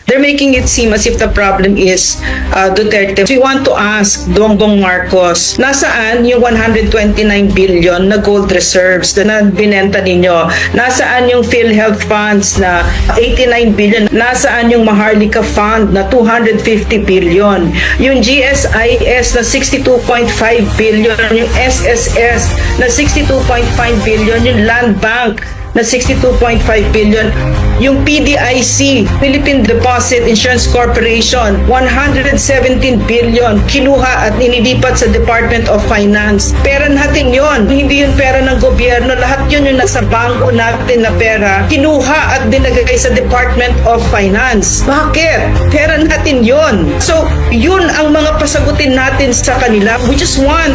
They're making it seem as if the problem is Duterte. We want to ask Bongbong Marcos, nasaan yung 129 billion na gold reserves na binenta ninyo? Nasaan yung PhilHealth funds na 89 billion? Nasaan yung Maharlika Fund na 250 billion? Yung GSIS na 62.5 billion, yung SSS na 62.5 billion, yung Land Bank na 62.5 billion, yung PDIC, Philippine Deposit Insurance Corporation, 117 billion, kinuha at inilipat sa Department of Finance. Pera natin yon, hindi yun pera ng gobyerno, lahat yun yung nasa bangko natin na pera, kinuha at dinagay sa Department of Finance. Bakit? Pera natin yon. So, yun ang mga pasagutin natin sa kanila. We just want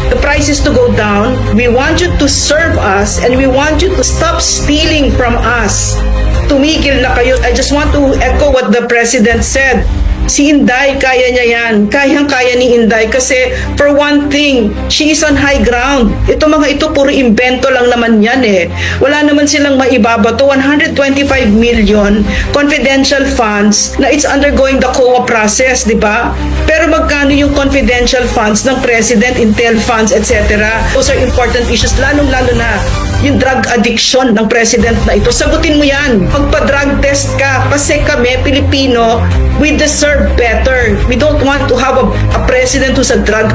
the prices to go down. We want you to serve us and we want you to stop stealing from us. Tumigil na kayo. I just want to echo what the President said. Si Inday, kaya niya yan. Kayang-kaya ni Inday kasi for one thing, she is on high ground. Ito mga ito, puro invento lang naman yan eh. Wala naman silang maibabato. 125 million confidential funds na it's undergoing the COA process, di ba? Pero magkano yung confidential funds ng President, Intel funds, etc. Those are important issues, lalong-lalo na yung drug addiction ng President na ito. Sagutin mo yan. Magpa-drug test ka kasi kami, Pilipino, we deserve better. We don't want to have a president who's a drug